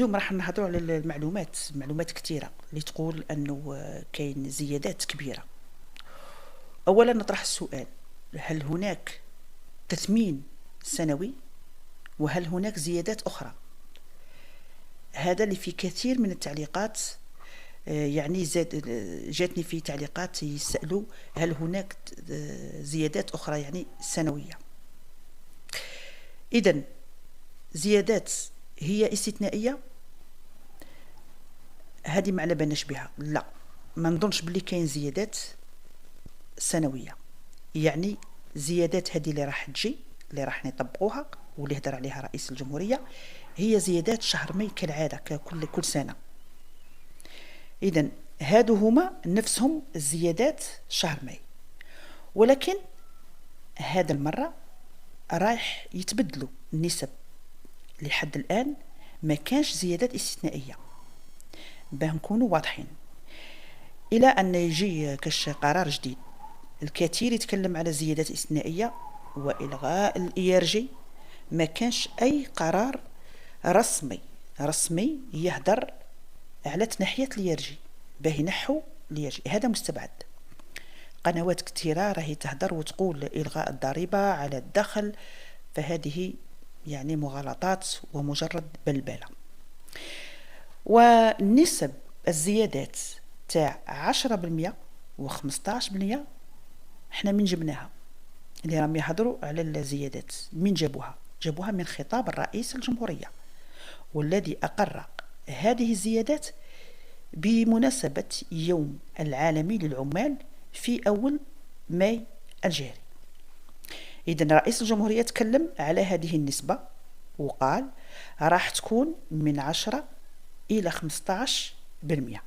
اليوم راح نهضروا على معلومات كثيرة اللي تقول أنه كاين زيادات كبيرة. أولا نطرح السؤال: هل هناك تثمين سنوي؟ وهل هناك زيادات أخرى؟ هذا اللي في كثير من التعليقات، يعني جاتني في تعليقات يسألوا هل هناك زيادات أخرى يعني سنوية. إذن زيادات هي استثنائية؟ هذه ما على بالناش بها، لا، ما نظنش بلي كاين زيادات سنوية. يعني زيادات هذه اللي راح تجي، اللي راح نطبقوها واللي هدر عليها رئيس الجمهورية، هي زيادات شهر ماي كالعادة كل سنة. إذن هادو هما نفسهم الزيادات شهر ماي، ولكن هذا المرة رايح يتبدلوا النسب. لحد الآن ما كانش زيادات استثنائية، باه نكونوا واضحين، إلى أن يجي كاش قرار جديد. الكثير يتكلم على زيادات استثنائية وإلغاء الإيرجي، ما كانش أي قرار رسمي يهدر على تنحية الإيرجي، باه ينحوا الإيرجي، هذا مستبعد. قنوات كثيرة راهي تهدر وتقول إلغاء الضريبة على الدخل، فهذه يعني مغالطات ومجرد بلبلة. ونسب الزيادات تاع 10% و15% احنا من جبناها؟ اللي راهم يهضروا على الزيادات من جابوها من خطاب الرئيس الجمهورية، والذي أقر هذه الزيادات بمناسبة يوم العالمي للعمال في أول ماي الجاري. إذن رئيس الجمهورية تكلم على هذه النسبة وقال راح تكون من 10 إلى 15%،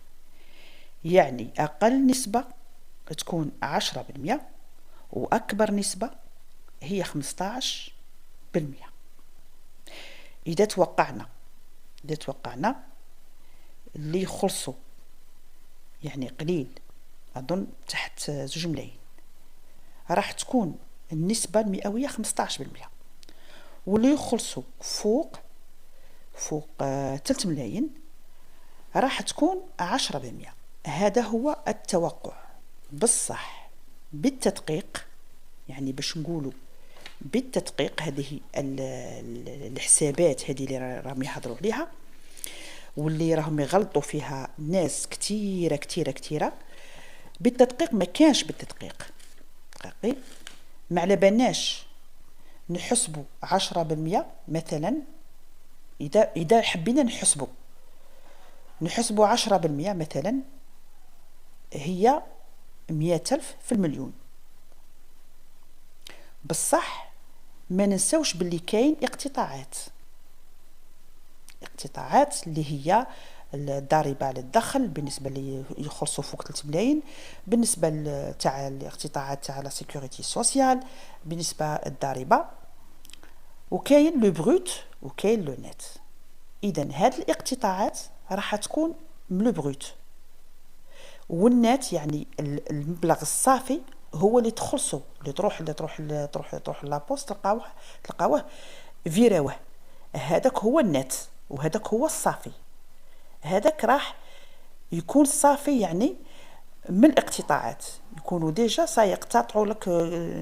يعني أقل نسبة تكون 10% وأكبر نسبة هي 15%. إذا توقعنا اللي يخلصوا يعني قليل، أظن تحت 2 ملايين، راح تكون النسبة المئوية 15%، واللي يخلصوا فوق 3 ملايين راح تكون 10%. هذا هو التوقع، بصح بالتدقيق، يعني باش نقولوا بالتدقيق، هذه الحسابات هذه اللي راهم يحضروا عليها واللي راهم يغلطوا فيها ناس كثيرة. بالتدقيق ما كانش بالتدقيق ما على بالناش نحسبوا 10% مثلا. إذا حبينا نحسبوا 10% مثلا هي 100,000 في المليون. بصح ما ننسوش باللي كاين اقتطاعات اللي هي الضريبة على الدخل بالنسبة اللي يخلصوا فوق 3 ملايين، بالنسبة تاع الاقتطاعات تاع لا سيكوريتي سوسيال، بالنسبة الضريبة، وكاين لو بروت وكاين لو نت. إذن هاد الاقتطاعات راح تكون من لو بروت، والنت يعني المبلغ الصافي هو اللي تخلصوا، اللي تروح لابوست تلقاوه فيراوه. هذاك هو النت، وهذاك هو الصافي. هذاك راح يكون صافي، يعني من الاقتطاعات يكونوا ديجا سيقتطعوا لك،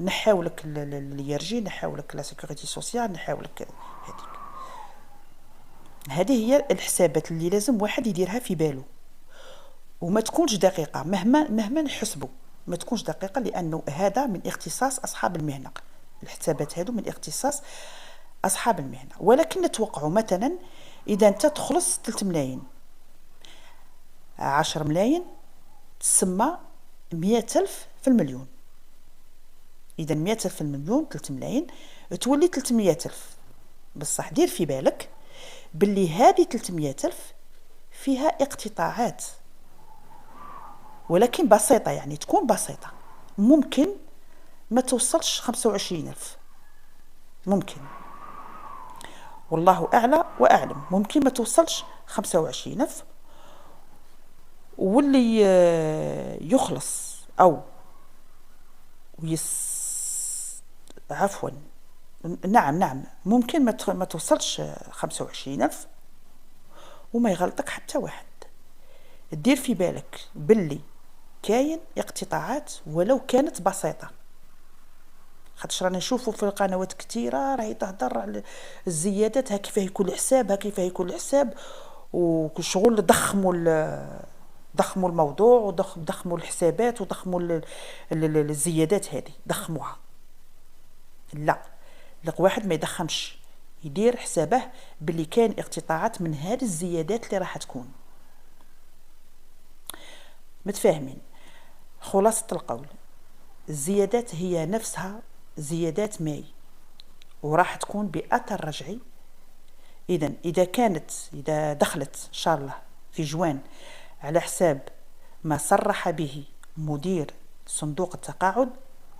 نحاو لك اليرجي، نحاو لك لا سيكوريتي سوسيال، نحاو لك هذه هي الحسابات اللي لازم واحد يديرها في باله، وما تكونش دقيقة مهما نحسبوا، ما تكونش دقيقة، لأنه هذا من اختصاص أصحاب المهنة. الحسابات هذو من اختصاص أصحاب المهنة. ولكن نتوقعوا مثلا إذا أنت تخلص 3 ملايين، 10 ملايين تسمى 100,000 في المليون. إذا 100,000 في المليون 3 ملايين تولي 300,000. بصح دير في بالك باللي هذه 300,000 فيها اقتطاعات، ولكن بسيطة، يعني تكون بسيطة، ممكن ما توصلش 25,000، ممكن، والله أعلى وأعلم، ممكن ما توصلش 25,000. واللي يخلص أو عفوا، نعم ممكن ما توصلش 25,000، وما يغلطك حتى واحد. دير في بالك باللي كاين اقتطاعات ولو كانت بسيطة، خاطش رانا نشوفوا في القنوات كثيره راهي تهضر على الزيادات، ها كيفاه يكون الحساب، ها كيفاه يكون الحساب، وشغل ضخموا الموضوع وضخموا الحسابات وضخموا الزيادات هذه ضخموها. لا واحد ما يضخمش، يدير حسابه باللي كان اقتطاعات من هذه الزيادات اللي راح تكون. متفاهمين؟ خلاصة القول، الزيادات هي نفسها زيادات ماي وراح تكون بأثر رجعي. إذا دخلت إن شاء الله في جوان على حساب ما صرح به مدير صندوق التقاعد،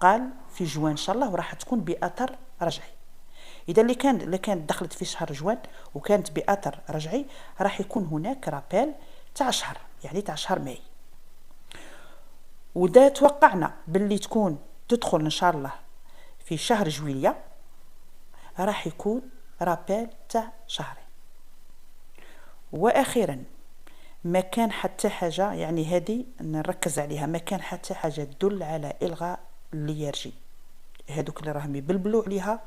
قال في جوان إن شاء الله وراح تكون بأثر رجعي. إذا اللي كانت دخلت في شهر جوان وكانت بأثر رجعي، راح يكون هناك رابيل تاع شهر، يعني تاع شهر ماي. ودا توقعنا باللي تدخل إن شاء الله في شهر جويلية، راح يكون رابيل تاع شهرين. وأخيرا، ما كان حتى حاجة، يعني هذه نركز عليها، ما كان حتى حاجة تدل على إلغاء اليرجي. هذوك اللي راهم يبلبلوا عليها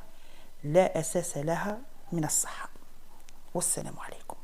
لا أساس لها من الصحة. والسلام عليكم.